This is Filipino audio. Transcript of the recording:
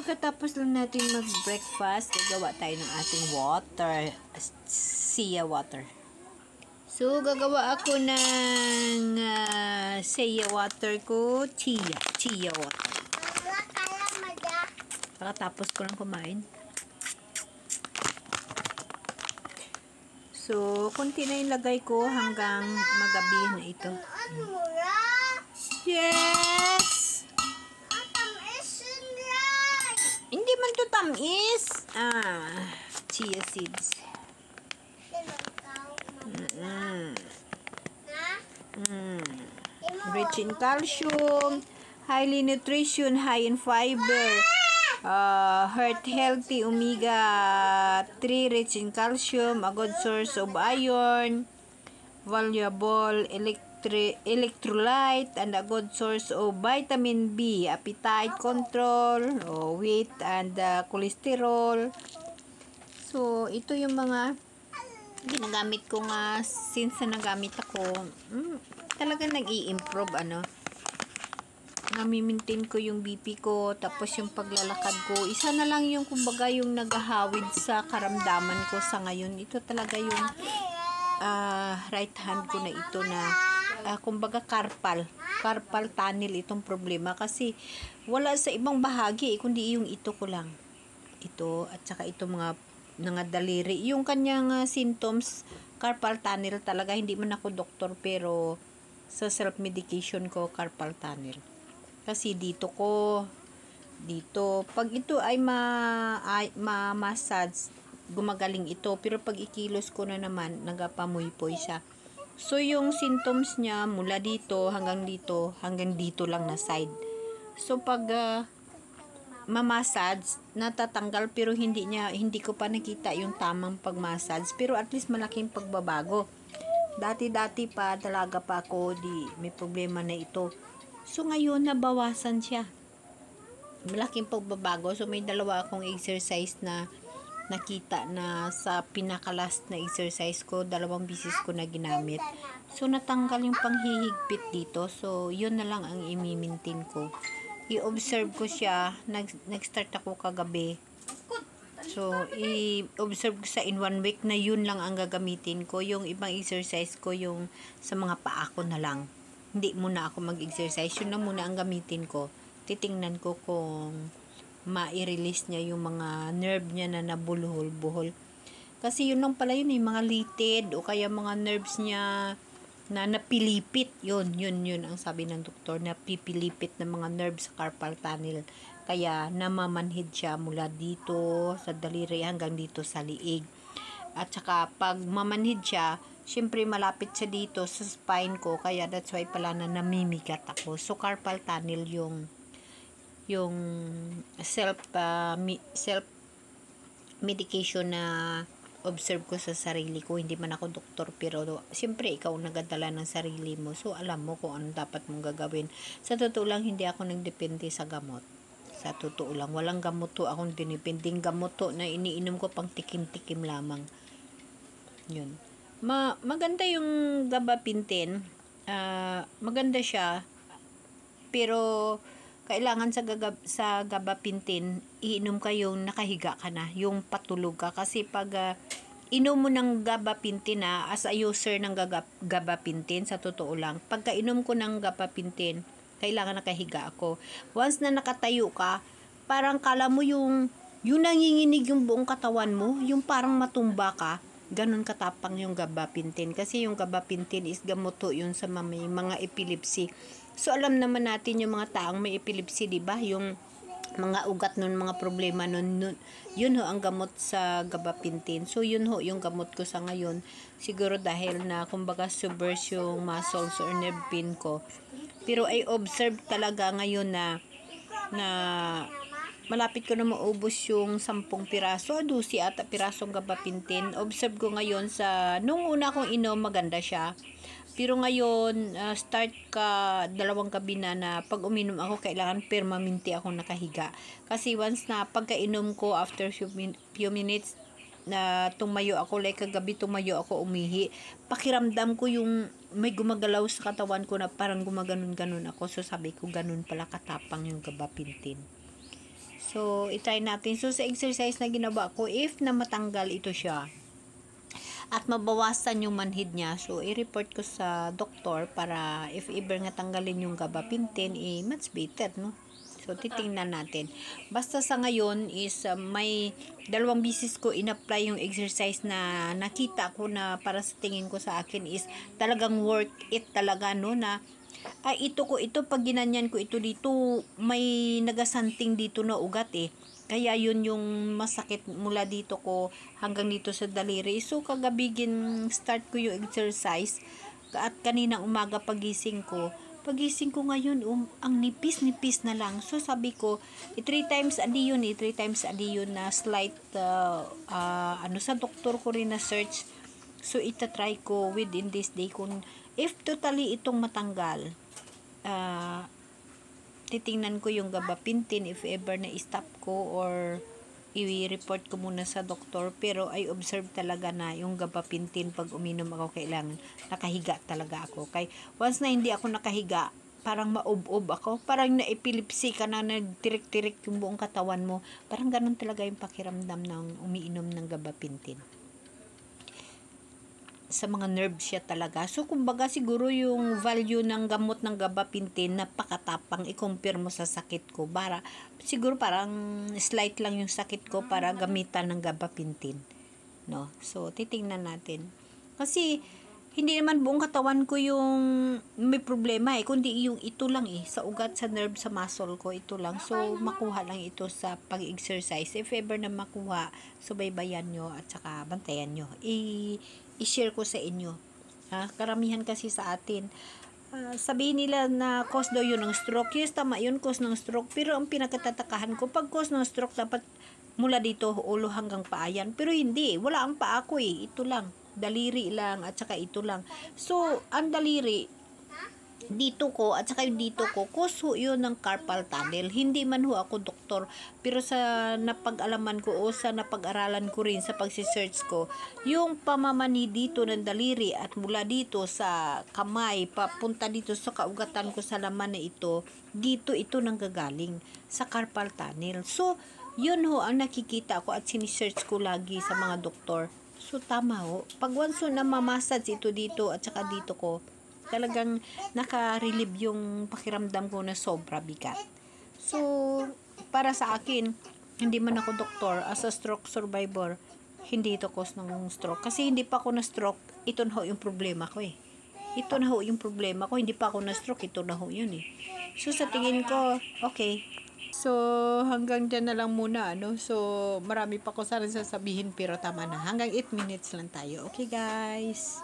Kakatapos lang natin mag-breakfast, gagawa tayo ng ating water, Sia water. So, gagawa ako ng Sia water ko, Chia water. Kakatapos ko lang kumain. So, konti na yung lagay ko hanggang magabi na ito. Yes! Hindi man to tamis. Chia seeds. Rich in calcium, highly nutrition, high in fiber, heart healthy, omega 3, rich in calcium, a good source of iron, valuable electrolyte, and a good source of vitamin B, appetite control, weight and cholesterol. So, ito yung mga ginagamit ko nga since na nagamit ako. Talagang nag-i-improve, nami-maintain ko yung BP ko, tapos yung paglalakad ko. Isa na lang yung kumbaga yung naghahawid sa karamdaman ko sa ngayon. Ito talaga yung right hand ko na ito na kumbaga carpal tunnel itong problema kasi wala sa ibang bahagi kundi yung ito ko lang. Ito at saka ito mga daliri. Yung kanyang symptoms, carpal tunnel talaga. Hindi man ako doktor pero sa self-medication ko, carpal tunnel. Kasi dito, pag ito ay ma-massage, gumagaling ito. Pero pag ikilos ko na naman, nagapamuy-poy siya. So, yung symptoms niya, mula dito, hanggang dito lang na side. So, pag ma-massage, natatanggal pero hindi ko pa nakita yung tamang pag-massage. Pero at least malaking pagbabago. Dati pa, dalaga pa ako, may problema na ito. So, ngayon, nabawasan siya. Malaking pagbabago. So, may dalawa akong exercise na nakita na sa pinakalas na exercise ko, 2 bisis ko na ginamit. So, natanggal yung panghihigpit dito. So, yun na lang ang i-maintain ko. I-observe ko siya. Nag-start ako kagabi. So, i-observe ko sa in 1 week na yun lang ang gagamitin ko. Yung ibang exercise ko, yung sa mga paa ko na lang. Hindi muna ako mag-exercise. Yun na muna ang gamitin ko. Titingnan ko kung ma-release niya yung mga nerve niya na nabuhol-buhol. Kasi yun lang pala yun, yung mga litid o kaya mga nerves niya na napilipit. Yun ang sabi ng doktor, napipilipit ng mga nerves sa carpal tunnel. Kaya namamanhid siya mula dito sa daliri hanggang dito sa liig. At saka pag mamanhid siya, syempre malapit siya dito sa spine ko. Kaya that's why pala na namimigat ako. So carpal tunnel yung self medication na observe ko sa sarili ko. Hindi man ako doktor pero siyempre ikaw nagadala ng sarili mo. So alam mo kung ano dapat mong gagawin. Sa totoo lang hindi ako nagdepende sa gamot. Sa totoo lang, walang gamot to akong dinipinding gamot to na iniinom ko pang tikim-tikim lamang. Yun. Maganda yung gabapentin. Maganda siya. Pero kailangan sa gabapentin, iinom ka yung nakahiga ka na, yung patulog ka. Kasi pag inom mo ng gabapentin as a user ng gabapentin, sa totoo lang, pagka inom ko ng gabapentin, kailangan nakahiga ako. Once na nakatayo ka, parang kala mo yung nanginginig yung buong katawan mo, yung parang matumba ka, ganun katapang yung gabapentin. Kasi yung gabapentin is gamot to yun sa may mga epilepsy. So, alam naman natin yung mga taong may epilepsy, diba? Yung mga ugat nun, mga problema nun, yun ang gamot sa gabapentin. So, yun yung gamot ko sa ngayon. Siguro dahil na, kumbaga, subverse yung muscles or nerve pain ko. Pero I observe talaga ngayon na malapit ko na maubos yung 10 piraso, 12 ata pirasong gabapentin. Observe ko ngayon nung una kong inom, maganda siya. Pero ngayon, start ka 2 gabi na pag uminom ako, kailangan permanente ako nakahiga. Kasi once na pagkainom ko, after few minutes, na tumayo ako, like kagabi tumayo ako, umihi. Pakiramdam ko yung may gumagalaw sa katawan ko na parang gumaganon-ganon ako. So sabi ko, ganun pala katapang yung gabapentin. So, itry natin. So, sa exercise na ginawa ko, if na matanggal ito siya, at mabawasan yung manhid niya, so, i-report ko sa doktor para if ever nga tanggalin yung gabapentin, much better, no? So, titingnan natin. Basta sa ngayon is may 2 bisis ko in-apply yung exercise na nakita ko na para sa tingin ko sa akin is talagang worth it talaga, no? Na ito pag ginanyan ko ito dito, may nagasanting dito na ugat Kaya yun yung masakit mula dito ko hanggang dito sa daliri. So kagabi start ko yung exercise at kanina umaga pagising ko ngayon ang nipis na lang. So sabi ko 3 times a day yun 3 times a day yun na slight sa doktor ko rin na search. So itatry ko within this day kung if totally itong matanggal, titingnan ko yung gabapentin if ever na stop ko or i-report ko muna sa doktor. Pero I observe talaga na yung gabapentin pag uminom ako kailangan nakahiga talaga ako. Kay once na hindi ako nakahiga, parang maob-ob ako, parang na-epilepsy ka na, nagtirik-tirik yung buong katawan mo. Parang ganun talaga yung pakiramdam ng umiinom ng gabapentin. Sa mga nerves siya talaga. So, kumbaga siguro yung value ng gamot ng gabapentin napakatapang i-compare mo sa sakit ko. Siguro parang slight lang yung sakit ko para gamitan ng gabapentin. No? So, titingnan natin. Kasi, hindi naman buong katawan ko yung may problema kundi yung ito lang sa ugat, sa nerve, sa muscle ko, ito lang. So, makuha lang ito sa pag-exercise. If ever na makuha, subaybayan nyo at saka bantayan nyo. I-share ko sa inyo. Karamihan kasi sa atin, sabihin nila na cause daw yun ng stroke. Yes, tama yun, cause ng stroke. Pero ang pinakatatakahan ko, pag cause ng stroke, dapat mula dito, ulo hanggang paayan. Pero hindi, wala ang paa ko ito lang. Daliri lang at saka ito lang. So, ang daliri dito ko at saka yung dito ko, cause yun ng carpal tunnel. Hindi man ako doktor, pero sa napag-alaman ko o sa napag-aralan ko rin sa pagsisearch ko, yung pamamani dito ng daliri at mula dito sa kamay papunta dito sa kaugatan ko sa laman na ito nang gagaling sa carpal tunnel. So, yun ang nakikita ko at sinisearch ko lagi sa mga doktor. So, tama pag once na mamassage ito dito at saka dito ko, talagang naka-relieve yung pakiramdam ko na sobra bigat. So, para sa akin, hindi man ako doktor, as a stroke survivor, hindi ito cause ng stroke. Kasi hindi pa ako na-stroke, ito na yung problema ko Ito na yung problema ko, hindi pa ako na-stroke, ito na yun So, sa tingin ko, okay. So, hanggang dyan na lang muna, So, marami pa ko sana sasabihin, pero tama na. Hanggang 8 minutes lang tayo. Okay, guys?